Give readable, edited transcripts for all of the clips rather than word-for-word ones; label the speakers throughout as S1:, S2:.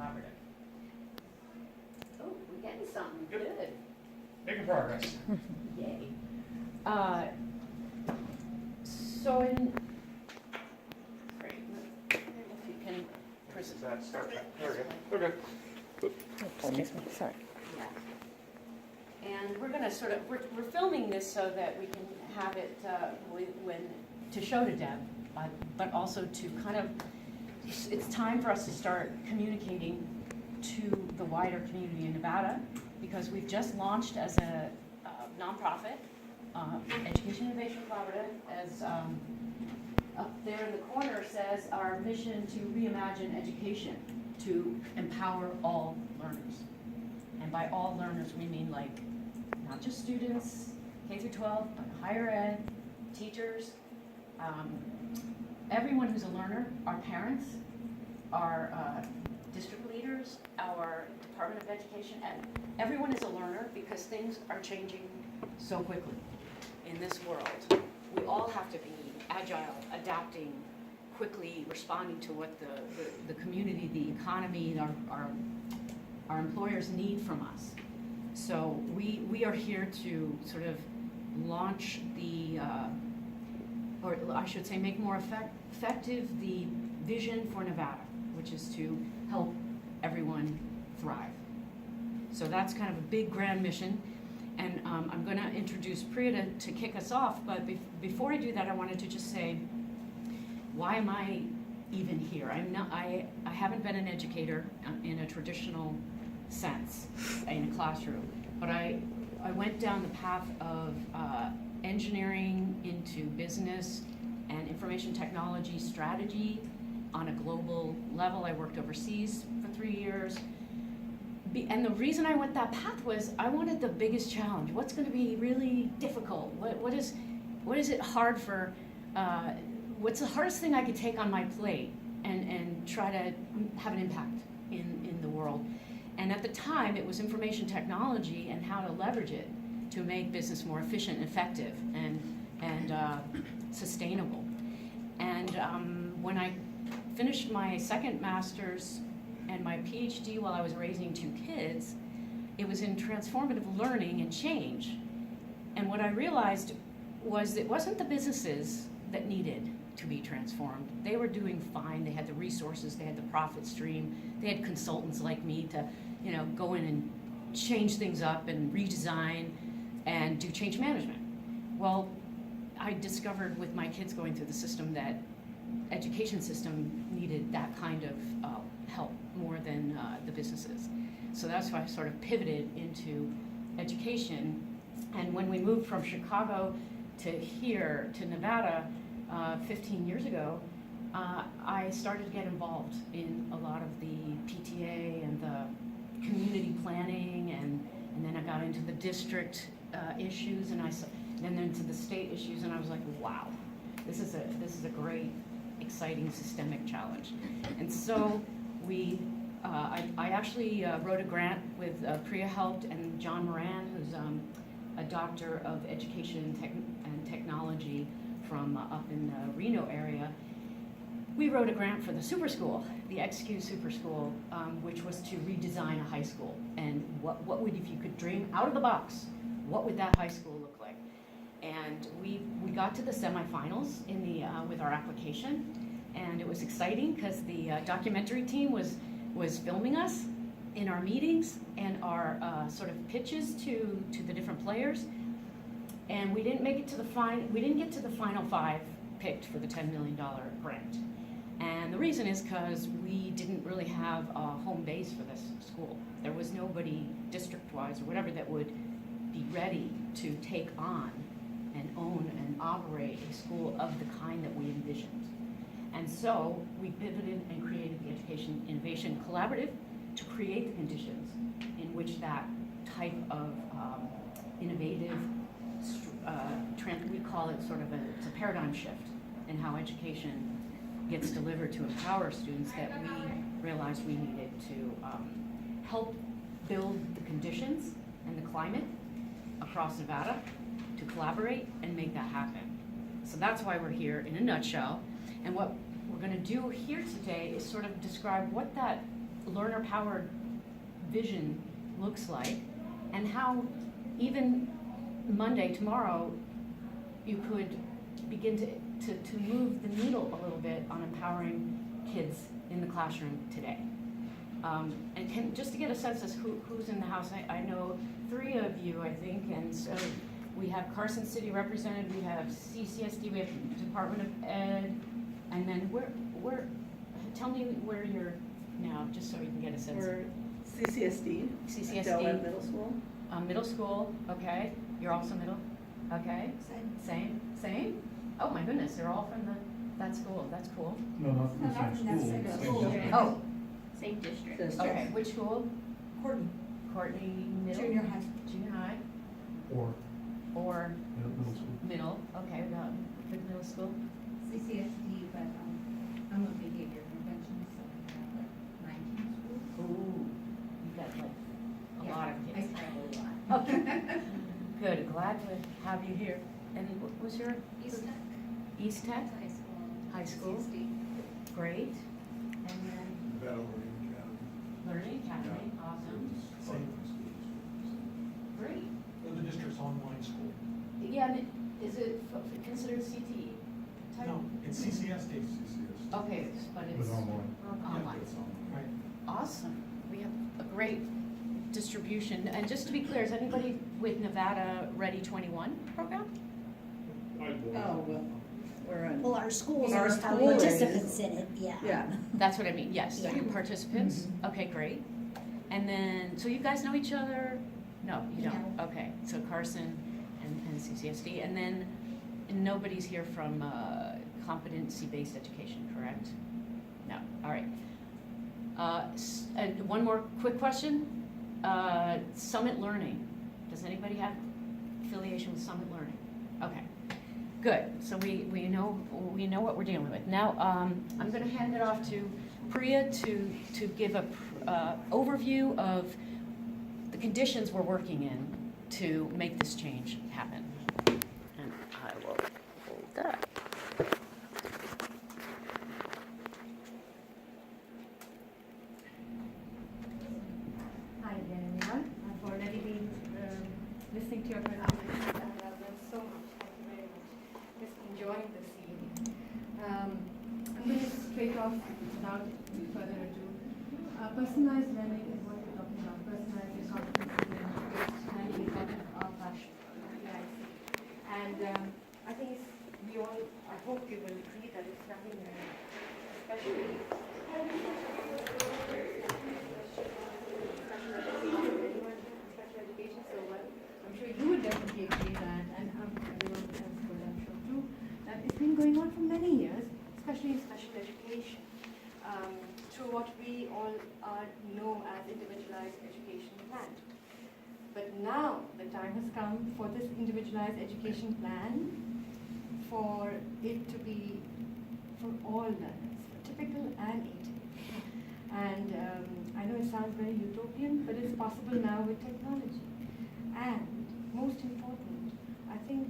S1: Collaborative. Oh, we're getting something
S2: Yep.
S1: good.
S2: Making progress.
S1: Yay. So in, great, if you can present.
S2: That start back. There we go. Okay.
S3: Excuse me, sorry.
S1: Yeah. And we're going to sort of, we're filming this so that we can have it to show to Deb, but also to kind of, it's time for us to start communicating to the wider community in Nevada, because we've just launched as a nonprofit, Education Innovation Collaborative, as up there in the corner says, our mission to reimagine education to empower all learners. And by all learners, we mean like not just students, K through 12, but higher ed, teachers, everyone who's a learner, our parents, our district leaders, our Department of Education, and everyone is a learner because things are changing so quickly in this world. We all have to be agile, adapting, quickly responding to what the community, the economy, our employers need from us. So we are here to sort of launch or I should say make more effective the vision for Nevada, which is to help everyone thrive. So that's kind of a big grand mission. And I'm going to introduce Priya to kick us off, but before I do that, I wanted to just say, why am I even here? I haven't been an educator in a traditional sense in a classroom, but I went down the path of engineering into business and information technology strategy on a global level. I worked overseas for 3 years. And the reason I went that path was I wanted the biggest challenge. What's going to be really difficult? What is it hard for? What's the hardest thing I could take on my plate and try to have an impact in the world? And at the time, it was information technology and how to leverage it to make business more efficient, and effective, and sustainable. And when I finished my second master's and my PhD while I was raising 2 kids, it was in transformative learning and change. And what I realized was it wasn't the businesses that needed to be transformed. They were doing fine. They had the resources, they had the profit stream, they had consultants like me to, go in and change things up and redesign and do change management. Well, I discovered with my kids going through the system that education system needed that kind of help more than the businesses. So that's why I sort of pivoted into education. And when we moved from Chicago to here, to Nevada, 15 years ago, I started to get involved in a lot of the PTA and the community planning, and then I got into the district issues, and then into the state issues, and I was like, wow, this is a great, exciting systemic challenge. And so I actually wrote a grant with Priya helped, and John Moran, who's a doctor of education and technology from up in the Reno area. We wrote a grant for the super school, the XQ super school, which was to redesign a high school. And what would, if you could dream out of the box, what would that high school look like? And we got to the semifinals in with our application, and it was exciting because the documentary team was filming us in our meetings and our sort of pitches to the different players. And we didn't make it to we didn't get to the final 5 picked for the $10 million grant. And the reason is because we didn't really have a home base for this school. There was nobody district-wise or whatever that would be ready to take on and own and operate a school of the kind that we envisioned. And so we pivoted and created the Education Innovation Collaborative to create the conditions in which that type of innovative, we call it sort of it's a paradigm shift in how education gets delivered to empower students, that we realized we needed to help build the conditions and the climate across Nevada to collaborate and make that happen. So that's why we're here in a nutshell. And what we're going to do here today is sort of describe what that learner-powered vision looks like, and how even Monday, tomorrow, you could begin to move the needle a little bit on empowering kids in the classroom today. And just to get a sense of who's in the house, I know 3 of you, I think, and so we have Carson City represented, we have CCSD, we have Department of Ed, and then tell me where you're now, just so you can get a sense.
S3: We're CCSD.
S1: CCSD.
S3: Ahlawat Middle School.
S1: Middle school, okay. You're also middle, okay. Same? Oh my goodness, they're all from that school, that's cool.
S4: No, not from the same school.
S5: Same
S4: Same
S1: Oh,
S5: Same district.
S3: District.
S1: okay, which school?
S5: Courtney.
S1: Courtney Middle?
S5: Junior high.
S1: Junior high,
S4: Or
S1: or
S4: middle school.
S1: middle, okay, we got good middle school.
S6: CCSD, but I'm a behavior intervention, so we have like 19 schools.
S1: Ooh, you got like a
S6: Yeah,
S1: lot of
S6: I
S1: kids.
S6: travel a lot.
S1: Okay, good, glad to have you here. And what was your?
S6: East Tech.
S1: East Tech,
S6: High school.
S1: High school.
S6: CCSD.
S1: great. And then
S4: Battle Learning Academy.
S1: Learning Academy, awesome, great.
S2: The district's online school.
S1: Yeah, and is it considered CTE type?
S2: No, it's CCSD.
S1: Okay, but
S4: It
S1: it's
S4: was online.
S1: online.
S2: Right.
S1: Awesome. We have a great distribution. And just to be clear, is anybody with Nevada Ready 21 program?
S3: Oh, well, we're in.
S5: Well, our schools
S3: Our
S5: are
S3: school is.
S5: participants in it, yeah.
S3: Yeah.
S1: That's what I mean, yes. So
S5: Yeah.
S1: you're participants? Okay, great. And then, so you guys know each other? No, you don't?
S5: No.
S1: Okay, so Carson and CCSD. And then nobody's here from competency-based education, correct? No, all right. And one more quick question. Summit Learning. Does anybody have affiliation with Summit Learning? Okay, good. So we know what we're dealing with. Now, I'm going to hand it off to Priya to give a overview of the conditions we're working in to make this change happen. And I will hold that.
S7: Hi again, everyone. I've already been listening to your presentation and I've learned so much. Thank you very much. Just enjoying this evening. I'm going to straight off without further ado. Personalized learning is what we're talking about. Personalized and competency-based learning is what our passion, EIC. And I think I hope you will agree that it's nothing especially special education so well. I'm sure you would definitely agree that, and everyone else would, I'm sure too, that it's been going on for many years, especially in special education, through what we all know as individualized education plan. But now the time has come for this individualized education plan for it to be for all learners, for typical and atypical. And I know it sounds very utopian, but it's possible now with technology. And most important, I think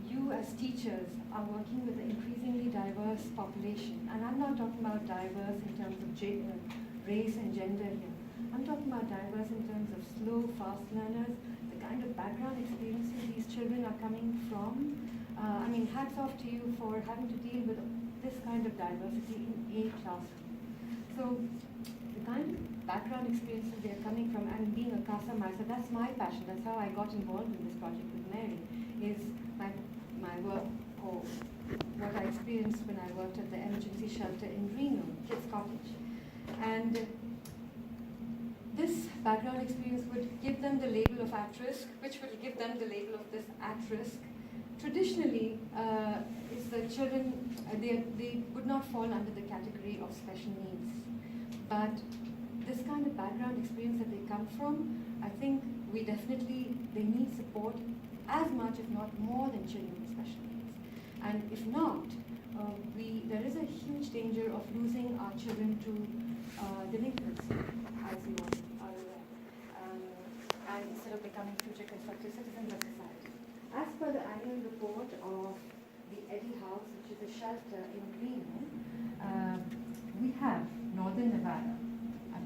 S7: you as teachers are working with an increasingly diverse population. And I'm not talking about diverse in terms of race and gender here. I'm talking about diverse in terms of slow, fast learners, the kind of background experiences these children are coming from. I mean, hats off to you for having to deal with this kind of diversity in a classroom. So the kind of background experiences they're coming from, and being a CASA myself, that's my passion. That's how I got involved in this project with Mary, is my work, or what I experienced when I worked at the emergency shelter in Reno, Kids Cottage. And this background experience would give them the label of at risk, which would give them the label of this at risk. Traditionally, it's the children, they would not fall under the category of special needs. But this kind of background experience that they come from, I think they need support as much, if not more, than children with special needs. And if not, there is a huge danger of losing our children to delinquency, as you are aware, and instead of becoming future constructive citizens of society. As per the annual report of the Eddy House, which is a shelter in Reno, we have Northern Nevada, a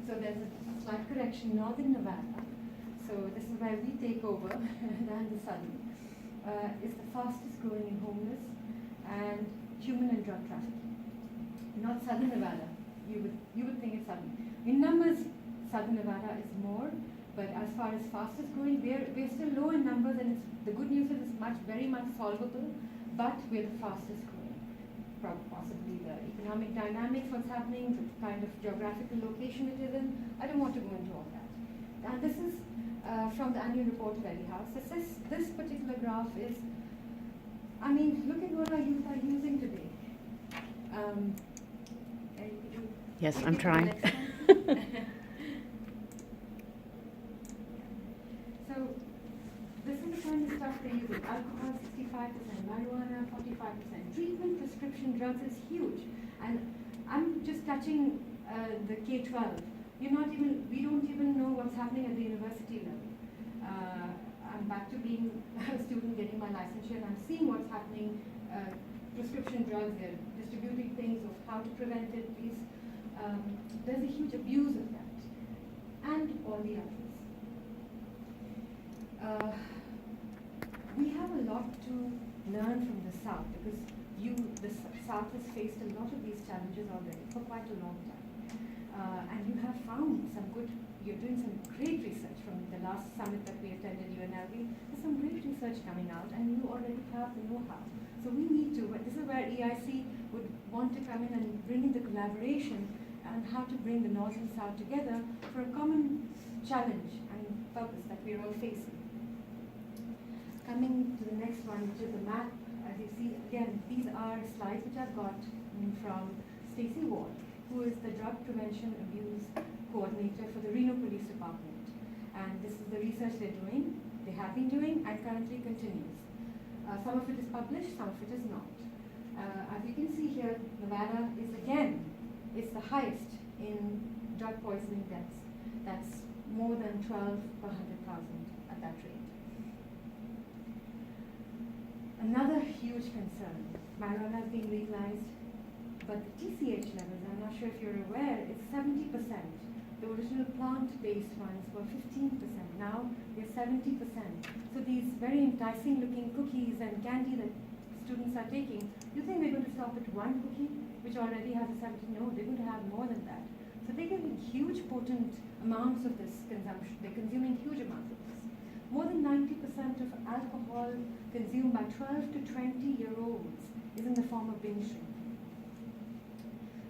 S7: So there's a slight correction, Northern Nevada. So this is where we take over, and the Southern is the fastest growing in homeless and human and drug trafficking. Not Southern Nevada. You would think it's Southern. In numbers, Southern Nevada is more, but as far as fastest growing, we're still low in numbers, and the good news is it's very much solvable, but we're the fastest growing. Possibly the economic dynamics, what's happening, the kind of geographical location it is in. I don't want to go into all that. And this is from the annual report of Valley House. This particular graph is, I mean, look at what our youth are using today.
S1: Yes,
S7: you
S1: I'm
S7: take the
S1: trying.
S7: next one. So this is the kind of stuff they're using. Alcohol 65%, marijuana 45%. Treatment prescription drugs is huge. And I'm just touching the K-12. We don't even know what's happening at the university level. I'm back to being a student getting my licensure, and I'm seeing what's happening. Prescription drugs, they're distributing things of how to prevent it. There's a huge abuse of that, and all the others. We have a lot to learn from the South, because the South has faced a lot of these challenges already for quite a long time. And you have found you're doing some great research from the last summit that we attended, UNLV. There's some great research coming out, and you already have the know-how. So we need to, this is where EIC would want to come in and bring in the collaboration and how to bring the North and South together for a common challenge and purpose that we're all facing. Coming to the next one, which is the map. As you see, again, these are slides which I've got from Stacey Ward, who is the Drug Prevention Abuse Coordinator for the Reno Police Department. And this is the research they have been doing, and currently continues. Some of it is published, some of it is not. As you can see here, Nevada is it's the highest in drug poisoning deaths. That's more than 12 per 100,000 at that rate. Another huge concern, marijuana has been legalized, but the TCH levels, I'm not sure if you're aware, it's 70%. The original plant-based ones were 15%. Now they're 70%. So these very enticing looking cookies and candy that students are taking, you think they're going to stop at one cookie, which already has a 70? No, they're going to have more than that. So they're getting huge potent amounts of this consumption. They're consuming huge amounts of this. More than 90% of alcohol consumed by 12 to 20-year-olds is in the form of binge drinking.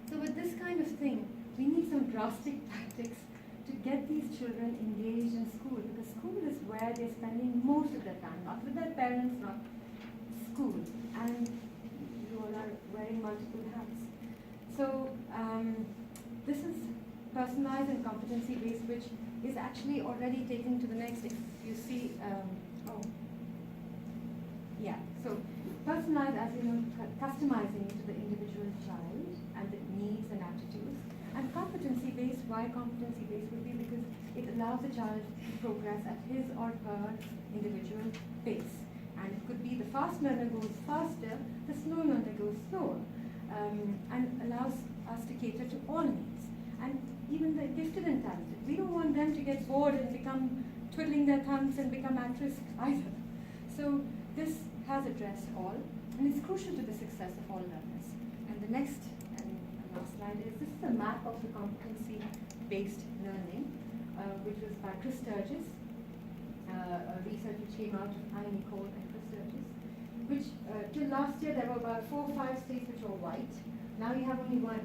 S7: So with this kind of thing, we need some drastic tactics to get these children engaged in school, because school is where they're spending most of their time, not with their parents, not school. And you all are wearing multiple hats. So this is personalized and competency-based, which is actually already taken to the next. If you see, so personalized, as you know, customizing it to the individual child and the needs and aptitudes. And competency-based, why competency-based would be because it allows the child to progress at his or her individual pace. And it could be the fast learner goes faster, the slow learner goes slower, and allows us to cater to all needs. And even the gifted and talented, we don't want them to get bored and become twiddling their thumbs and become at risk either. So this has addressed all, and it's crucial to the success of all learners. And the next and last slide is, this is a map of the competency-based learning, which was by Chris Sturgis, a research which came out of Annie Cole and Chris Sturgis, which till last year there were about 4 or 5 states which were white. Now you have only one.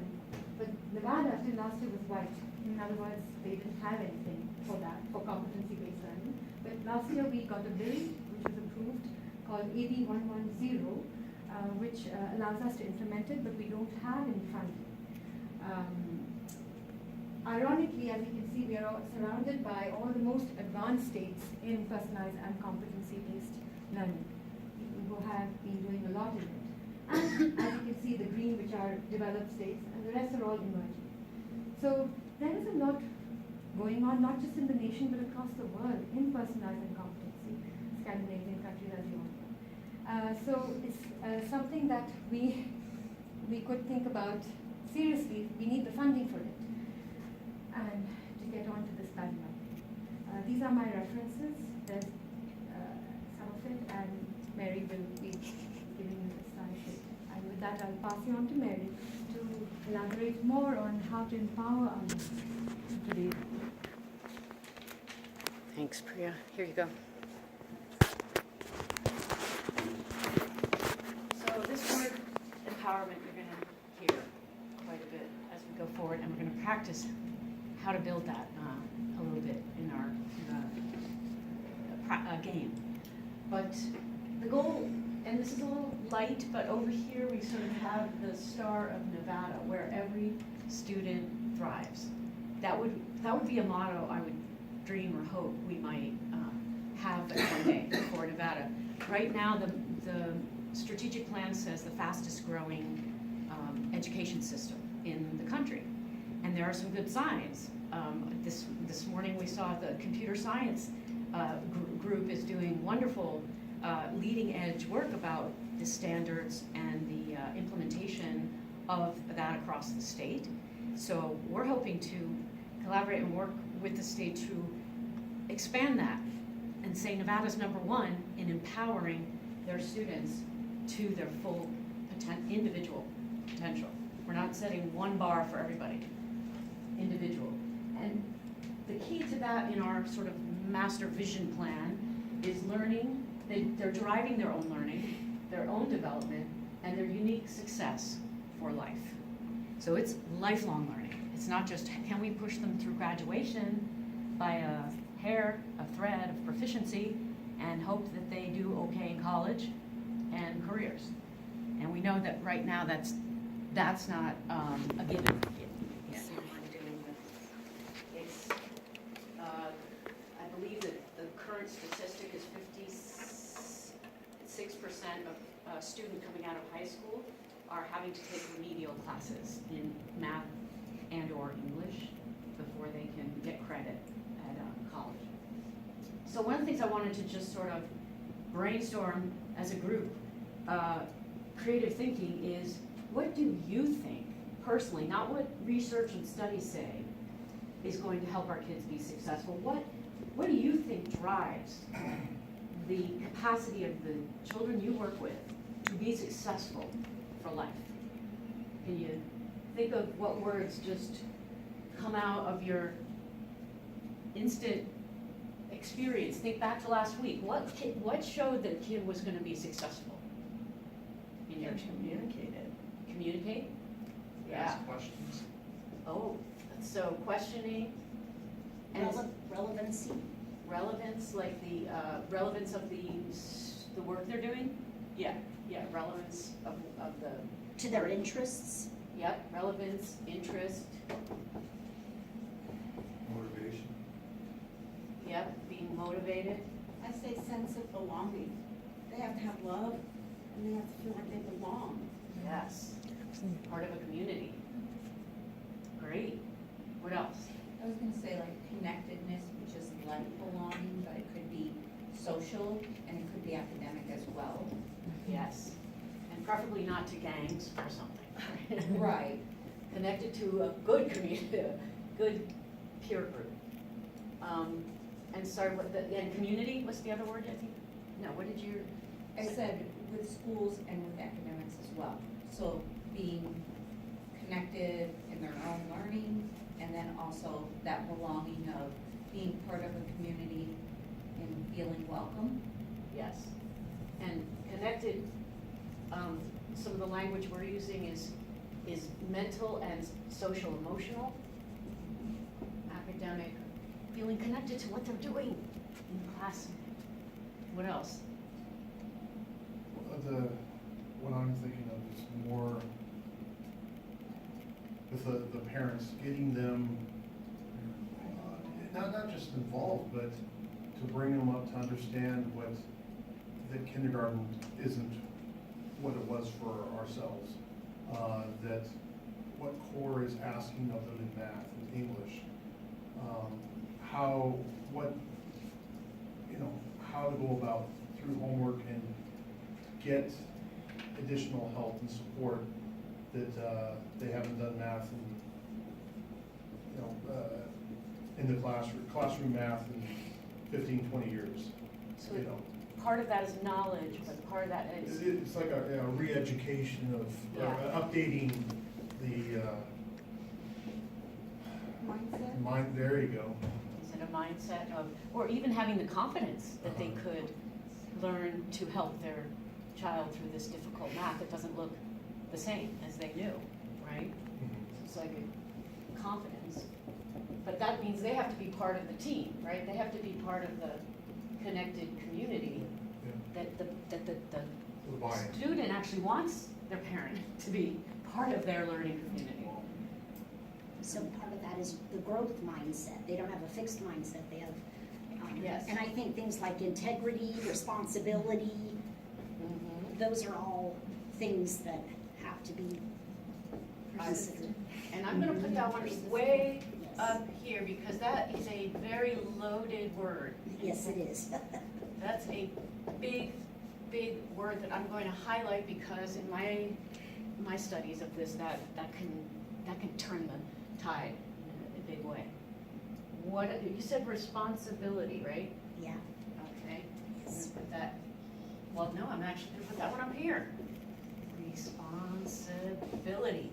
S7: But Nevada till last year was white. In other words, they didn't have anything for that, for competency-based learning. But last year we got a bill which was approved called AB 110, which allows us to implement it, but we don't have any funding. Ironically, as you can see, we are all surrounded by all the most advanced states in personalized and competency-based learning, people who have been doing a lot in it. And as you can see, the green, which are developed states, and the rest are all emerging. So there is a lot going on, not just in the nation, but across the world, in personalized and competency, Scandinavian countries, as you all know. So it's something that we could think about seriously. We need the funding for it. And are my references. There's some of it, and Mary will be giving you the slide. And with that, I'll pass you on to Mary to elaborate more on how to empower our youth today.
S1: Thanks, Priya. Here you go. So this word empowerment you're going to hear quite a bit as we go forward, and we're going to practice how to build that a little bit in our game. But the goal, and this is a little light, but over here we sort of have the Star of Nevada, where every student thrives. That would be a motto I would dream or hope we might have one day for Nevada. Right now, the strategic plan says the fastest growing education system in the country, and there are some good signs. This morning we saw the computer science group is doing wonderful leading edge work about the standards and the implementation of that across the state. So we're hoping to collaborate and work with the state to expand that and say Nevada's #1 in empowering their students to their full individual potential. We're not setting one bar for everybody, individual. And the key to that in our sort of master vision plan is learning. They're driving their own learning, their own development, and their unique success for life. So it's lifelong learning. It's not just, can we push them through graduation by a thread of proficiency and hope that they do okay in college and careers. And we know that right now that's not a given. Yes, I'm doing it's, I believe that the current statistic is 56% of students coming out of high school are having to take remedial classes in math and or English before they can get credit at college. So one of the things I wanted to just sort of brainstorm as a group, creative thinking, is what do you think personally, not what research and studies say is going to help our kids be successful. What do you think drives the capacity of the children you work with to be successful for life? Can you think of what words just come out of your instant experience? Think back to last week. What showed that a kid was going to be successful? In your communicate? Yeah.
S2: Ask questions.
S1: Oh, so questioning and
S5: Relevancy.
S1: relevance, like the relevance of the work they're doing. Yeah, relevance of the.
S5: To their interests.
S1: Yep, relevance, interest.
S4: Motivation.
S1: Yep, being motivated.
S3: I say sense of belonging. They have to have love, and they have to feel like they belong.
S1: Yes, part of a community. Great. What else?
S6: I was gonna say like connectedness, which is like belonging, but it could be social and it could be academic as well.
S1: Yes, and preferably not to gangs or something.
S6: Right.
S1: Connected to a good community, a good peer group. And sorry, and community, what's the other word, I think? No, what did you?
S6: I said with schools and with academics as well. So being connected in their own learning, and then also that belonging of being part of a community and feeling welcome.
S1: Yes, and connected, some of the language we're using is mental and social emotional, academic, feeling connected to what they're doing in class. What else?
S4: What I'm thinking of is more with the parents, getting them not just involved, but to bring them up to understand what that kindergarten isn't what it was for ourselves. That what core is asking of them in math and English. How to go about through homework and get additional help and support that they haven't done math and in the classroom math and 15, 20 years,
S1: So
S4: you know.
S1: part of that is knowledge, but part of that is,
S4: It's like a re-education of, or
S1: Yeah.
S4: updating the
S3: Mindset.
S4: mind, there you go.
S1: is it a mindset of, or even having the confidence that they could learn to help their child through this difficult math that doesn't look the same as they knew, right? It's like a confidence. But that means they have to be part of the team, right? They have to be part of the connected community
S4: Yeah.
S1: that the
S4: The buy-in.
S1: student actually wants their parent to be part of their learning community.
S5: So part of that is the growth mindset. They don't have a fixed mindset, they have,
S1: Yes.
S5: and I think things like integrity, responsibility, those are all things that have to be considered.
S1: And I'm gonna put that one way up here because that is a very loaded word.
S5: Yes, it is.
S1: That's a big, big word that I'm going to highlight because in my studies of this, that can turn the tide in a big way. What, you said responsibility, right?
S5: Yeah.
S1: Okay. I'm
S5: Yes.
S1: gonna put that, well, no, I'm actually gonna put that one up here. Responsibility.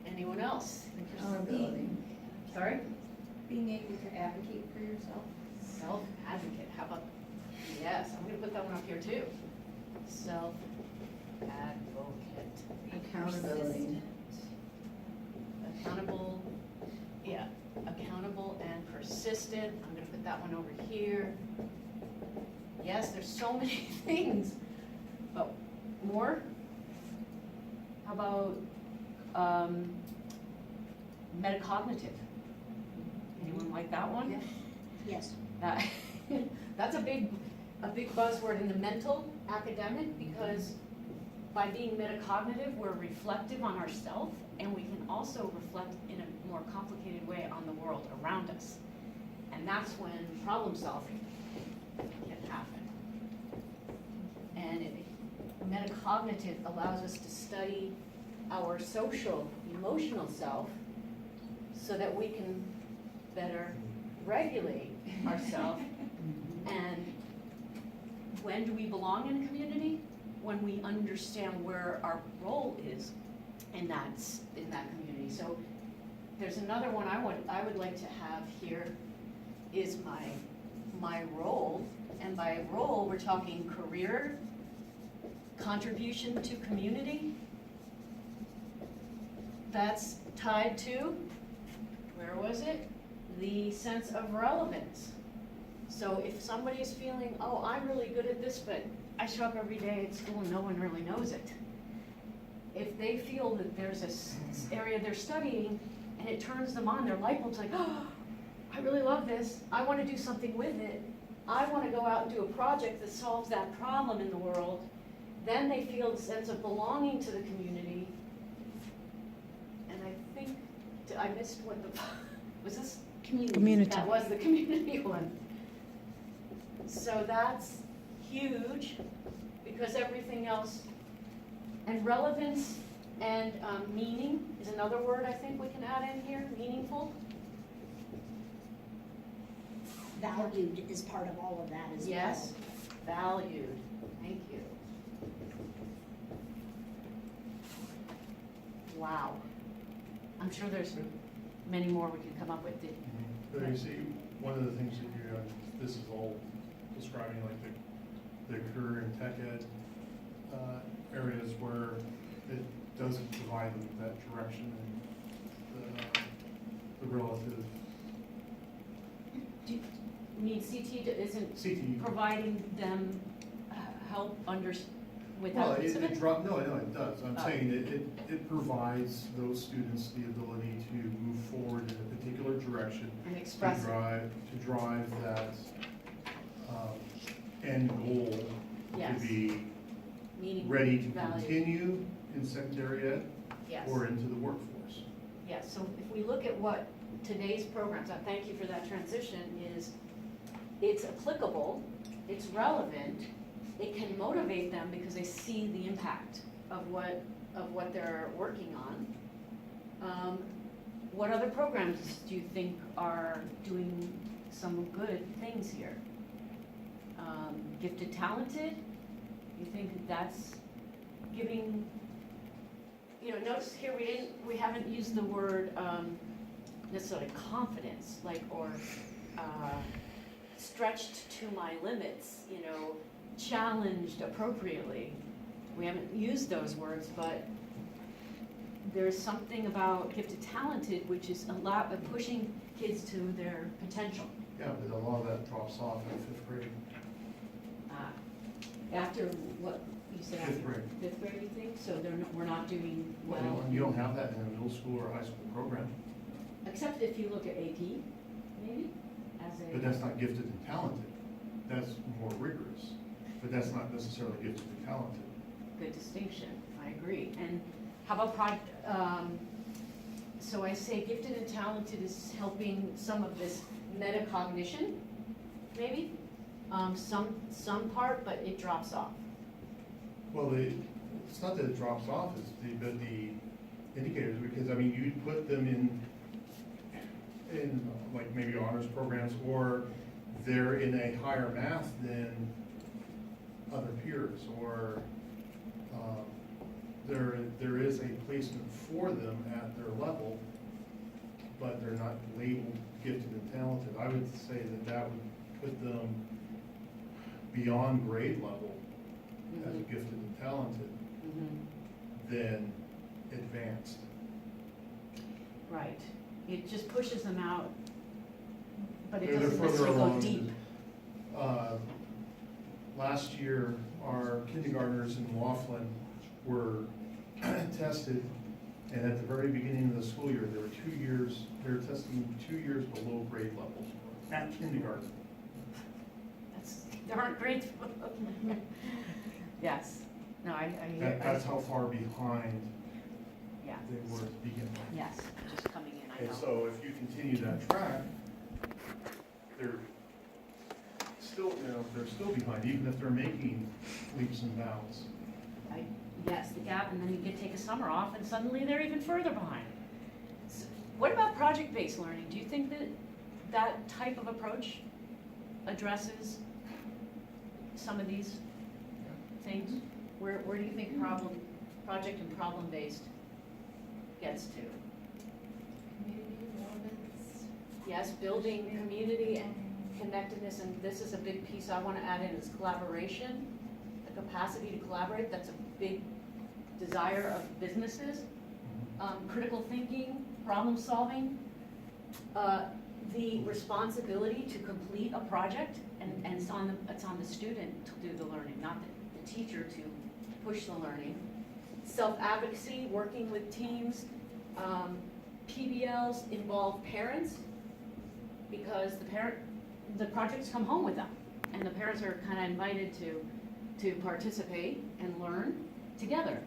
S1: Anyone else?
S6: Accountability.
S1: Sorry?
S6: Being able to advocate for yourself.
S1: Self-advocate, how about, yes, I'm gonna put that one up here too. Self-advocate.
S6: Accountability.
S1: Accountable, yeah, accountable and persistent, I'm gonna put that one over here. Yes, there's so many things, but more? How about, metacognitive? Anyone like that one?
S5: Yes.
S1: That, that's a big buzzword in the mental academic because by being metacognitive, we're reflective on ourselves and we can also reflect in a more complicated way on the world around us. And that's when problem solving can happen. And metacognitive allows us to study our social, emotional self so that we can better regulate ourselves. And when do we belong in a community? When we understand where our role is in that community. So there's another one I would like to have here is my role. And by role, we're talking career, contribution to community. That's tied to, where was it? The sense of relevance. So if somebody is feeling, oh, I'm really good at this, but I show up every day at school and no one really knows it. If they feel that there's a area they're studying and it turns them on, their light bulb's like, oh, I really love this. I want to do something with it. I want to go out and do a project that solves that problem in the world. Then they feel a sense of belonging to the community. And I think, I missed what was this?
S5: Community.
S1: That was the community one. So that's huge because everything else, and relevance and meaning is another word I think we can add in here, meaningful.
S5: Valued is part of all of that as well.
S1: Yes, valued, thank you. Wow. I'm sure there's many more we can come up with.
S4: But you see, one of the things that you, this is all describing like the career and tech ed areas where it doesn't provide them that direction and the relative
S1: Do you mean CT isn't
S4: CTE.
S1: providing them help with
S4: Well,
S1: that piece of it?
S4: no, it does. I'm
S1: Oh.
S4: saying it provides those students the ability to move forward in a particular direction.
S1: And express it.
S4: To drive that end goal
S1: Yes.
S4: to be
S1: Meaning,
S4: ready to
S1: value.
S4: continue in secondary ed
S1: Yes.
S4: or into the workforce.
S1: Yes, so if we look at what today's programs, I thank you for that transition, is it's applicable, it's relevant, it can motivate them because they see the impact of what they're working on. What other programs do you think are doing some good things here. Gifted, talented, you think that that's giving, notice here we haven't used the word necessarily confidence, or stretched to my limits, challenged appropriately. We haven't used those words, but there's something about gifted, talented, which is pushing kids to their potential.
S4: Yeah, but a lot of that drops off in fifth grade.
S1: After what you said?
S4: Fifth grade.
S1: Fifth grade, you think? So we're not doing well?
S4: You don't have that in a middle school or high school program.
S1: Except if you look at AP, maybe, as a.
S4: But that's not gifted and talented. That's more rigorous. But that's not necessarily gifted and talented.
S1: Good distinction, I agree. And how about so I say gifted and talented is helping some of this metacognition, maybe? Some part, but it drops off.
S4: Well, it's not that it drops off, it's the indicators, because you put them in like maybe honors programs, or they're in a higher math than other peers, or there is a placement for them at their level, but they're not labeled gifted and talented. I would say that would put them beyond grade level as gifted and talented than advanced.
S1: Right. It just pushes them out, but it
S4: They're
S1: doesn't
S4: further
S1: necessarily go
S4: along.
S1: deep.
S4: Last year, our kindergartners in Laughlin were tested, and at the very beginning of the school year, they were testing 2 years below grade level at kindergarten.
S1: There aren't grades. Yes. No,
S4: That's how far behind
S1: yeah.
S4: they were to begin with.
S1: Yes, just coming in, I
S4: And
S1: know.
S4: so if you continue that track, they're still behind, even if they're making leaps and bounds.
S1: Yes, the gap, and then you take a summer off, and suddenly they're even further behind. What about project-based learning? Do you think that that type of approach addresses some of these things? Where do you think project and problem-based gets to?
S6: Community relevance.
S1: Yes, building community and connectedness, and this is a big piece I want to add in, is collaboration, the capacity to collaborate. That's a big desire of businesses. Critical thinking, problem solving, the responsibility to complete a project, and it's on the student to do the learning, not the teacher to push the learning. Self-advocacy, working with teams. PBLs involve parents, because the projects come home with them, and the parents are kind of invited to participate and learn together.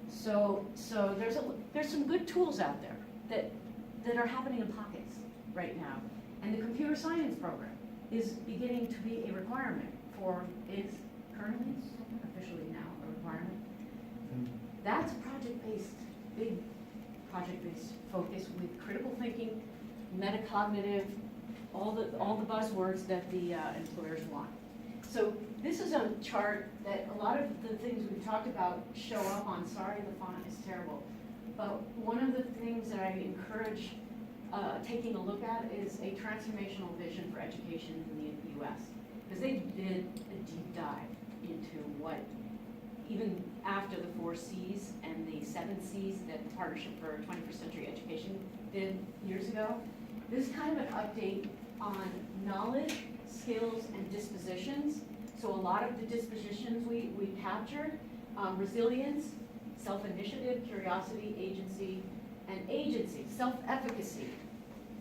S1: So there's some good tools out there that are happening in pockets right now. And the computer science program is beginning to be a requirement is currently officially now a requirement. That's big project-based focus with critical thinking, metacognitive, all the buzzwords that the employers want. So this is a chart that a lot of the things we've talked about show up on. Sorry, the font is terrible. But one of the things that I encourage taking a look at is a transformational vision for education in the U.S. Because they did a deep dive into what, even after the 4 C's and the 7 C's that the Partnership for 21st Century Education did years ago. This is kind of an update on knowledge, skills, and dispositions. So a lot of the dispositions we captured, resilience, self-initiative, curiosity, agency, self-efficacy,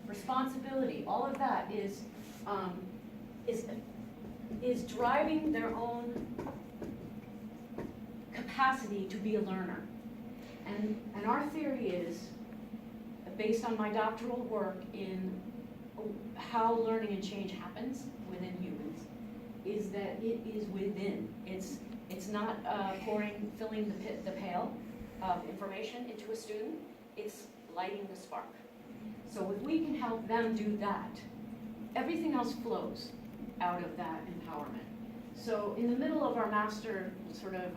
S1: responsibility, all of that is driving their own capacity to be a learner. And our theory is, based on my doctoral work in how learning and change happens within humans, is that it is within. It's not filling the pail of information into a student, it's lighting the spark. So if we can help them do that, everything else flows out of that empowerment. So in the middle of our master sort of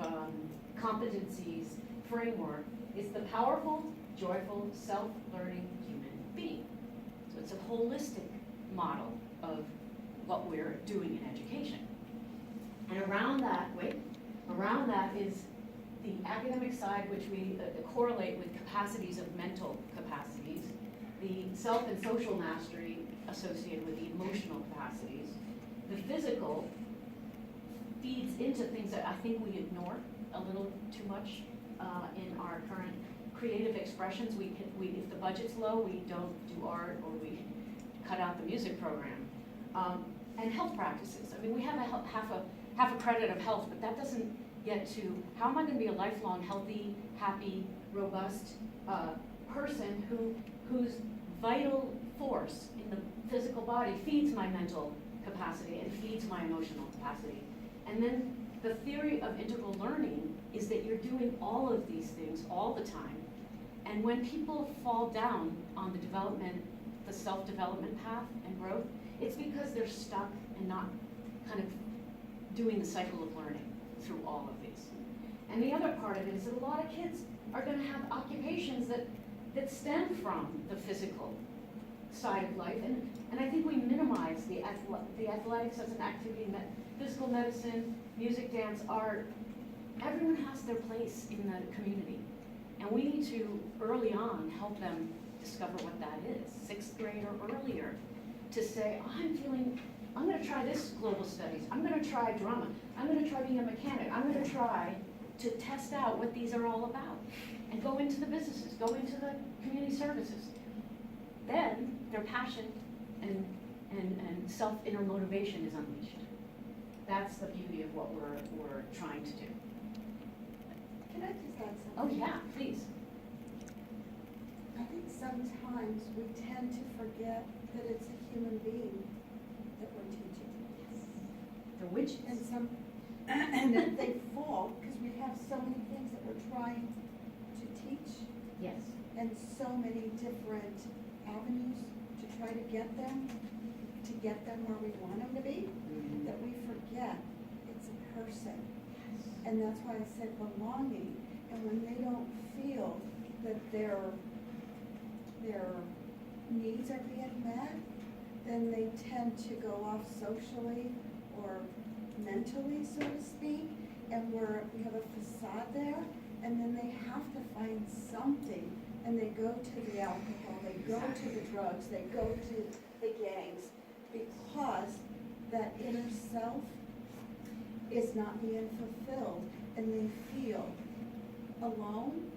S1: competencies framework is the powerful, joyful, self-learning human being. So it's a holistic model of what we're doing in education. And around that is the academic side, which we correlate with capacities of mental capacities, the self and social mastery associated with the emotional capacities. The physical feeds into things that I think we ignore a little too much in our current creative expressions. If the budget's low, we don't do art, or we cut out the music program. And health practices. I mean, we have half a credit of health, but that doesn't get to how am I going to be a lifelong healthy, happy, robust person whose vital force in the physical body feeds my mental capacity and feeds my emotional capacity. And then the theory of integral learning is that you're doing all of these things all the time. And when people fall down on the self-development path and growth, it's because they're stuck and not kind of doing the cycle of learning through all of these. And the other part of it is that a lot of kids are going to have occupations that stem from the physical side of life. And I think we minimize the athletics as an activity, physical medicine, music, dance, art. Everyone has their place in the community. And we need to, early on, help them discover what that is, 6th grade or earlier, to say, I'm going to try this global studies, I'm going to try drama, I'm going to try being a mechanic, I'm going to try to test out what these are all about, and go into the businesses, go into the community services. Then their passion and self-inner motivation is unleashed. That's the beauty of what we're trying to do.
S3: Can I just add
S1: Oh
S3: something?
S1: yeah, please.
S3: I think sometimes we tend to forget that it's a human being that we're teaching.
S1: The witches.
S3: And that they fall, because we have so many things that we're trying to teach,
S1: Yes.
S3: and so many different avenues to try to get them where we want them to be, that we forget it's a person. And that's why I said belonging. And when they don't feel that their needs are being met, then they tend to go off socially or mentally, so to speak, and we have a facade there, and then they have to find something, and they go to the alcohol, they go to the drugs, they go to the gangs, because that inner self is not being fulfilled, and they feel alone